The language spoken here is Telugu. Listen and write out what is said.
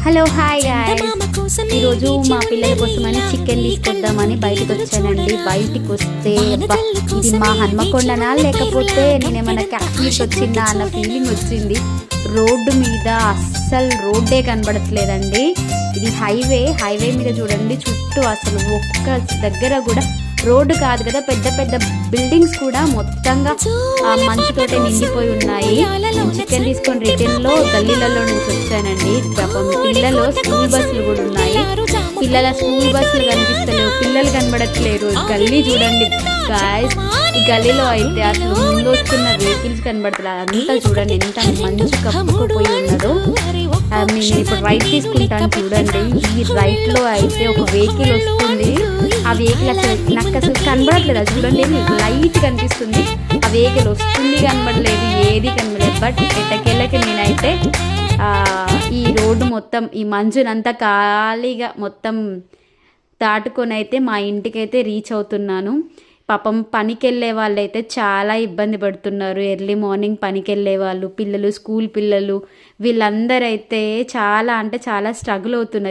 హలో హాయ్ గాయ్స్, ఈరోజు మా పిల్లల కోసమని చికెన్ తీసుకొద్దామని బయటకు వచ్చానండి. బయటికి వస్తే ఇది మా హన్మకొండనా లేకపోతే నేనేమన్నా కాశ్మీర్కి వచ్చిందా అన్న ఫీలింగ్ వచ్చింది. రోడ్డు మీద అస్సలు రోడ్డే కనబడట్లేదండి. ఇది హైవే మీద చూడండి, చుట్టూ అసలు ఒక్క దగ్గర కూడా రోడ్డు కాదు కదా, పెద్ద పెద్ద బిల్డింగ్స్ కూడా మొత్తంగా మంచుతోటే నిండిపోయి ఉన్నాయి. చికెన్ తీసుకొని రిటర్న్లో గల్లీలలో నుంచి వచ్చానండి. పాపం పిల్లలు స్కూల్ బస్సులు కూడా ఉన్నాయి. పిల్లల స్కూల్ బస్సులు కనిపిస్తలేవు, పిల్లలు కనబడట్లేరు. గల్లీ చూడండి గాయ్స్, ఈ గల్లీలో అయితే అసలు ముందు వస్తున్న వెహికల్స్ కనబడతలేదు. అంతా చూడండి ఎంత మంచు కప్పుకుపోయి ఉన్నదో. నేను ఇప్పుడు రైట్ తీసుకుంటాను చూడండి. ఈ రైట్ లో అయితే ఒక వెహికల్ వస్తుంది. ఆ వెహికల్ నాకు అసలు కనబడట్లేదు, అది చూడండి లైట్ కనిపిస్తుంది. ఆ వెహికల్ వస్తుంది కనబడలేదు, ఏది కనబడలేదు. బట్ ఎట్టకెళ్ళకి నేనైతే ఈ రోడ్డు మొత్తం ఈ మంచునంతా ఖాళీగా మొత్తం దాటుకొని అయితే మా ఇంటికైతే రీచ్ అవుతున్నాను. పాపం పనికి వెళ్ళే వాళ్ళు అయితే చాలా ఇబ్బంది పడుతున్నారు. ఎర్లీ మార్నింగ్ పనికి వెళ్ళే వాళ్ళు, పిల్లలు, స్కూల్ పిల్లలు, వీళ్ళందరూ అయితే చాలా అంటే చాలా స్ట్రగుల్ అవుతున్నారు.